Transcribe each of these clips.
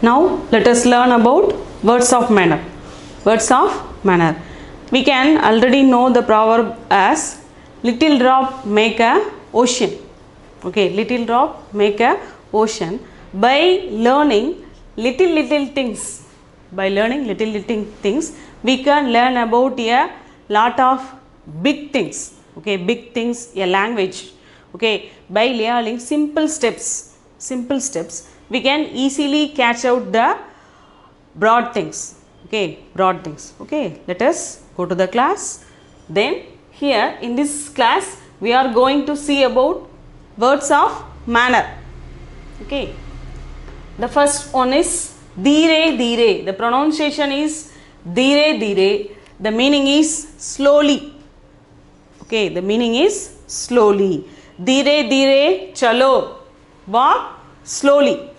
Now let us learn about words of manner. Words of manner. We can already know the proverb as little drop make a ocean. Okay, little drop make a ocean. By learning little things, we can learn about a lot of big things. Okay, big things, a language. Okay, by learning simple steps, we can easily catch out the broad things. Okay, broad things. Okay, let us go to the class. Then here in this class we are going to see about words of manner. Okay, the first one is dheere. The pronunciation is dheere. The meaning is slowly. Okay, the meaning is slowly. Dheere chalo, walk slowly.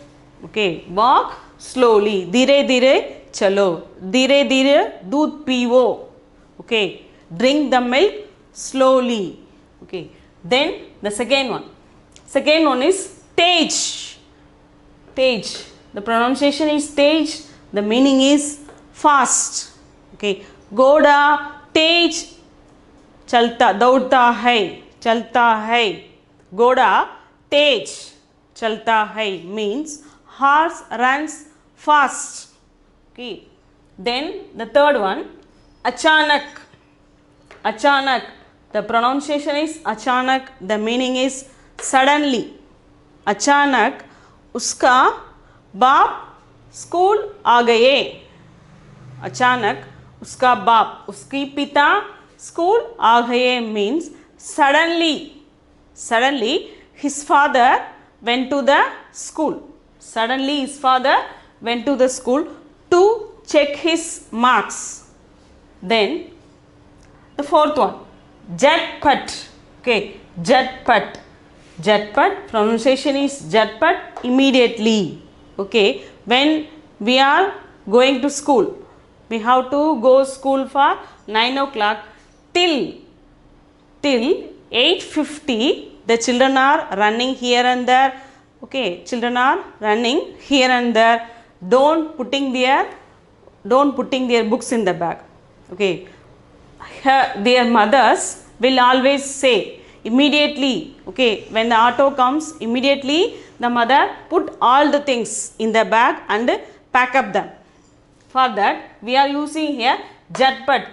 Okay, walk slowly. Dheere chalo. Dheere doodh pivo. Okay, drink the milk slowly. Okay, then the second one is tej. The pronunciation is tej. The meaning is fast. Okay, घोड़ा तेज दौड़ता है. घोड़ा तेज चलता है means horse runs fast. Okay, then the third one, achanak. The pronunciation is achanak. The meaning is suddenly. अचानक उसका बाप school आ गए. अचानक उसका बाप, उसकी पिता स्कूल आ गए means suddenly his father went to the school. Suddenly his father went to the school to check his marks. Then the fourth one, jatpat. Okay, jatpat. Pronunciation is jatpat, immediately. Okay, when we are going to school, we have to go school for 9 o'clock till 8:50. The children are running here and there. Okay, children are running here and there. Don't putting their books in the bag. Okay, their mothers will always say immediately. Okay, when the auto comes, immediately the mother put all the things in the bag and pack up them. For that we are using here jatpat.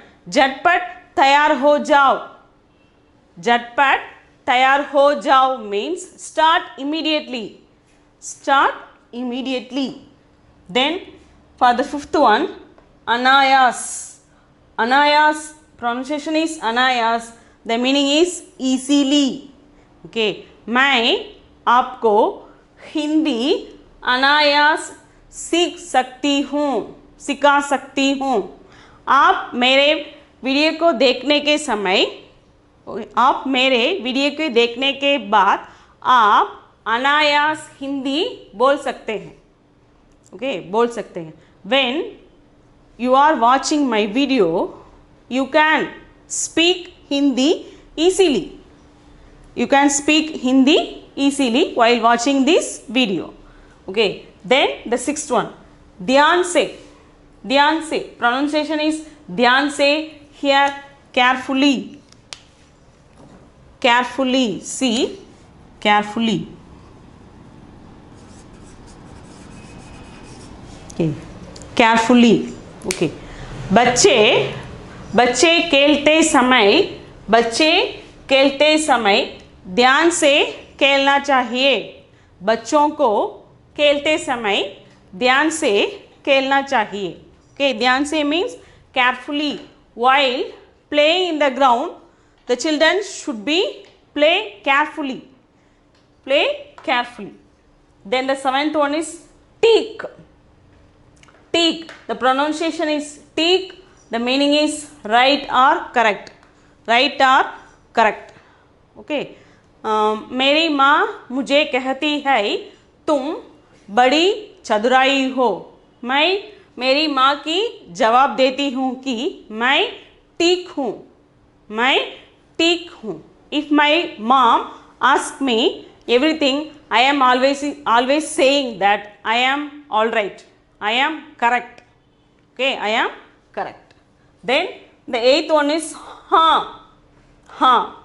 Tayar ho jao. Jatpat tayar ho jao means start immediately. Then for the fifth one, anayas. Pronunciation is anayas. The meaning is easily. Okay, मैं आपको हिंदी अनायास सिखा सकती हूँ. आप मेरे video को देखने के बाद आप अनायास हिंदी बोल सकते हैं. Okay, बोल सकते हैं. When you are watching my video, you can speak Hindi easily. You can speak Hindi easily while watching this video. Okay, then the sixth one, ध्यान से. Pronunciation is ध्यान से. Here carefully. See, carefully. Okay, carefully. Okay, बच्चे खेलते समय ध्यान से खेलना चाहिए. बच्चों को खेलते समय ध्यान से खेलना चाहिए. Okay, ध्यान से means carefully. While playing in the ground, the children should be play carefully. Then the seventh one is teak. The pronunciation is teak. The meaning is right or correct. Okay, मेरी माँ मुझे कहती है तुम बड़ी चतुराई हो. मैं मेरी माँ की जवाब देती हूँ कि मैं ठीक हूँ. If my mom asks me everything, I am always saying that I am all right. I am correct. Okay, I am correct. Then the eighth one is ha. Ha.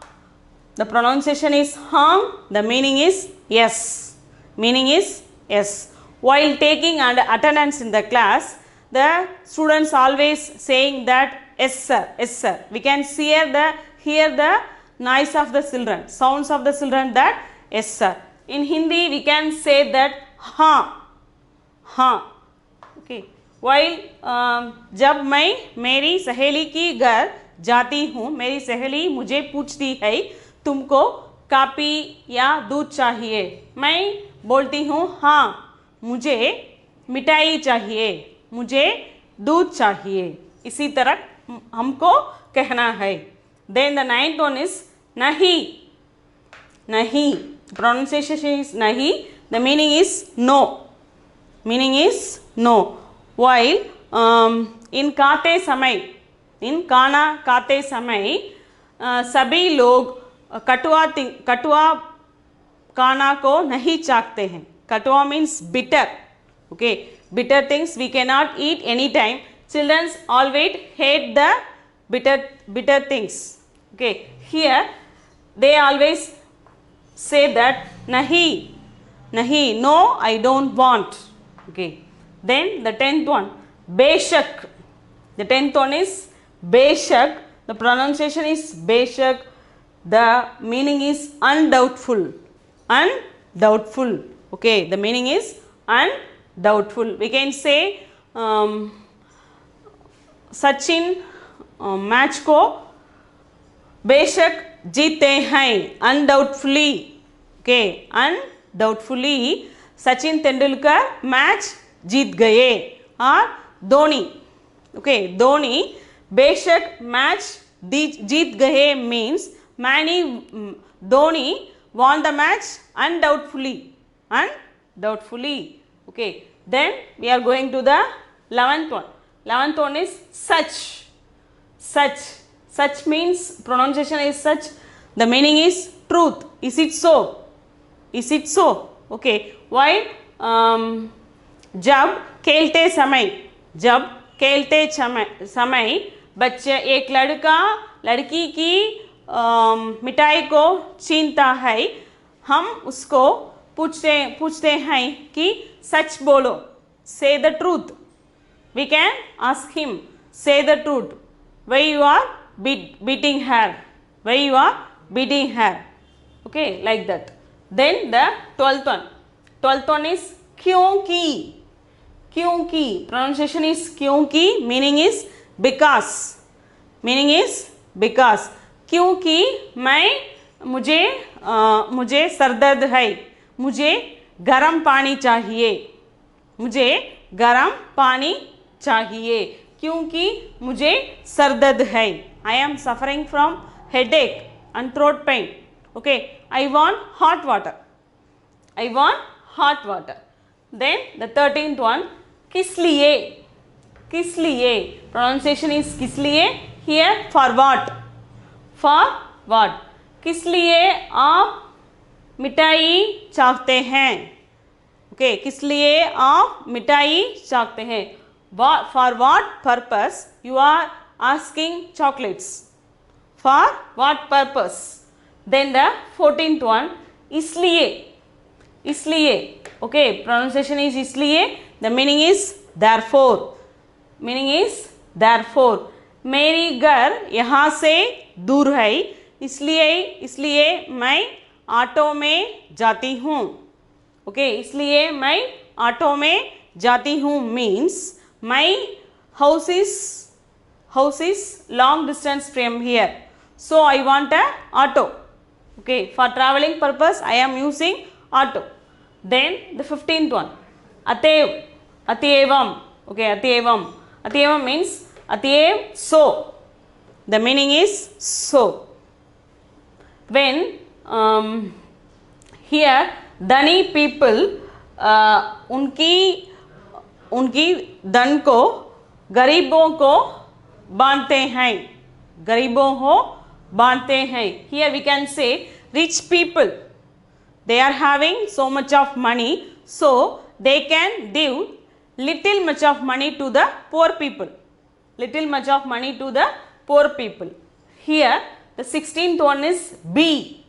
The pronunciation is ha. The meaning is yes. Meaning is yes. While taking and attendance in the class, the students always saying that yes sir, yes sir. We can hear the noise of the children, sounds of the children, that yes sir. In Hindi we can say that ha, ha. Okay. While जब मैं मेरी सहेली की घर जाती हूँ, मेरी सहेली मुझे पूछती है तुमको कापी या दूध चाहिए, मैं बोलती हूँ हाँ मुझे मिठाई चाहिए, मुझे दूध चाहिए. इसी तरह हमको कहना है. Then the ninth one is nahi. Nahi. Pronunciation is nahi. The meaning is no. Meaning is no. While in खाते समय, in खाना खाते समय सभी लोग कटुआ खाना को नहीं चाखते हैं. कटुआ means bitter. Okay, bitter things we cannot eat any time. Children always hate the bitter things. Okay, here they always say that nahi, nahi, no, I don't want. Okay. Then the 10th one, beshak. The 10th one is beshak. The pronunciation is beshak. The meaning is undoubtful. Undoubtful. Okay, the meaning is undoubtful. We can say Sachin match को बेशक जीते हैं. Undoubtfully. Okay, undoubtfully Sachin Tendulkar match जीत गए. और Dhoni, okay, Dhoni बेशक match जीत गए means Dhoni won the match undoubtfully. Undoubtfully. Okay. Then we are going to the 11th one. 11th one is such. Such. Such means pronunciation is such. The meaning is truth. Is it so? Is it so? Okay. Why? जब खेलते समय बच्चे एक लड़का लड़की की मिठाई को छीनता है, हम उसको पूछते हैं कि सच बोलो, say the truth. We can ask him, say the truth. Why you are beating her? Why you are beating her? Okay, like that. Then the 12th one. 12th one is क्योंकि. क्योंकि pronunciation is क्योंकि, meaning is because. Meaning is because. क्योंकि मुझे सरदर्द है, मुझे गर्म पानी चाहिए, मुझे गर्म पानी चाहिए, क्योंकि मुझे सरदर्द है. I am suffering from headache and throat pain. Okay, I want hot water. I want hot water. Then the 13th one, किस लिए. किस लिए pronunciation is किस लिए. Here for what. For what. किस लिए आप मिठाई चाहते हैं. Okay, किस लिए आप मिठाई चाहते हैं. For what purpose you are asking chocolates. For what purpose. Then the 14th one, इसलिए. इसलिए. Okay, pronunciation is इसलिए. The meaning is therefore. Meaning is therefore. मेरी घर यहाँ से दूर है, इसलिए मैं ऑटो में जाती हूँ. ओके, इसलिए मैं ऑटो में जाती हूँ means my house is long distance from here, so I want a auto. Okay, for traveling purpose I am using auto. Then the 15th one, अतएव. Okay, अतएव means अतएव so. The meaning is so. When here धनी people उनकी धन को गरीबों को बांटते हैं. गरीबों को बांटते हैं. Here we can say rich people, they are having so much of money, so they can little much of money to the poor people. Little much of money to the poor people. Here the 16th one is B.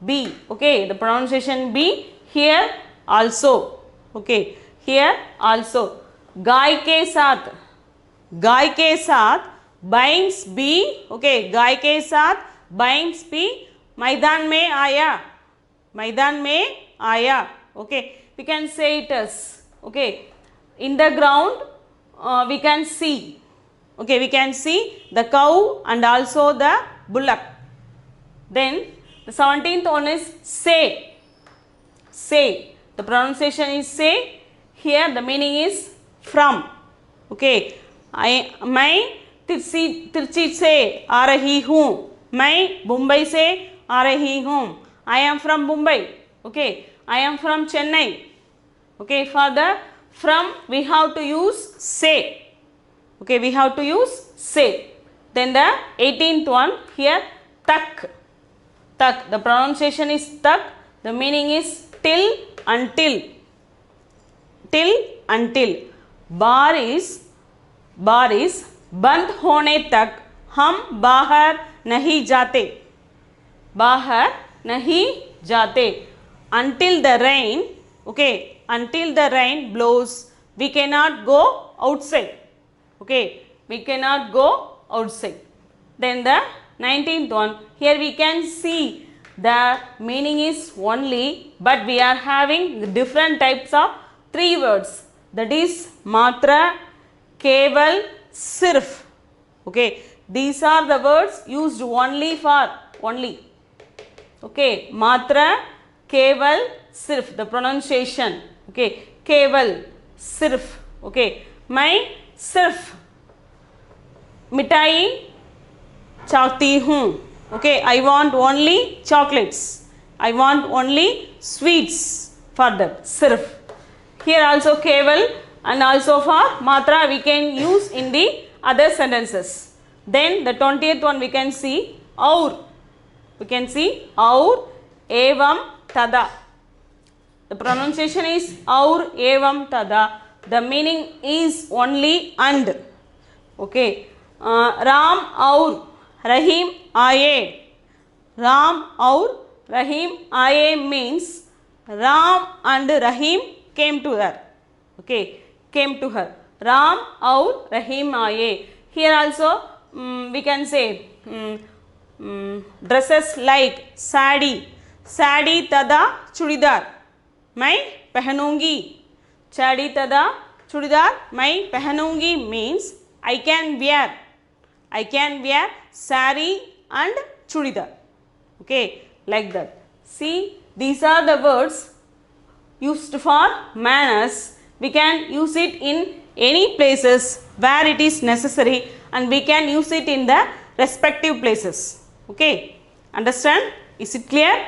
B. Okay, the pronunciation B. Here also. Okay, here also. गाय के साथ, गाय के साथ buyings B. Okay, गाय के साथ buyings B मैदान में आया, मैदान में आया. Okay, we can say it as, okay, in the ground we can see, okay, we can see the cow and also the bullock. Then the 17th one is say. Say, the pronunciation is say. Here the meaning is from. Okay, मैं तिरची से आ रही हूँ, मैं मुंबई से आ रही हूँ. I am from Mumbai. Okay, I am from Chennai. Okay, for the from we have to use say. Okay, we have to use say. Then the 18th one here, tak. Tak, the pronunciation is tak. The meaning is till, until. Till, until. Bar is बंद होने तक हम बाहर नहीं जाते, बाहर नहीं जाते. Until the rain, okay, until the rain blows, we cannot go outside. Okay, we cannot go outside. Then the 19th one, here we can see the meaning is only, but we are having different types of 3 words. That is matra, keval, sirf. Okay, these are the words used only for only. Okay, matra, keval, sirf, the pronunciation. Okay, keval, sirf. Okay, मैं सिर्फ मिठाई चाहती हूँ. Okay, I want only chocolates. I want only sweets for that. Sirf. Here also keval and also for matra we can use in the other sentences. Then the 20th one we can see aur. We can see aur, evam, tada. The pronunciation is aur, evam, tada. The meaning is only and. Okay. Ram aur Rahim aaye. Ram aur Rahim aaye means Ram and Rahim came to her. Okay, came to her. Ram aur Rahim aaye. Here also we can say dresses like sari. Sari tada chudidar. मैं पहनूंगी. साड़ी तदा चूड़ीदार मैं पहनूंगी means I can wear. I can wear sari and chudidar. Okay, like that. See, these are the words used for manners. We can use it in any places where it is necessary and we can use it in the respective places. Okay, understand? Is it clear?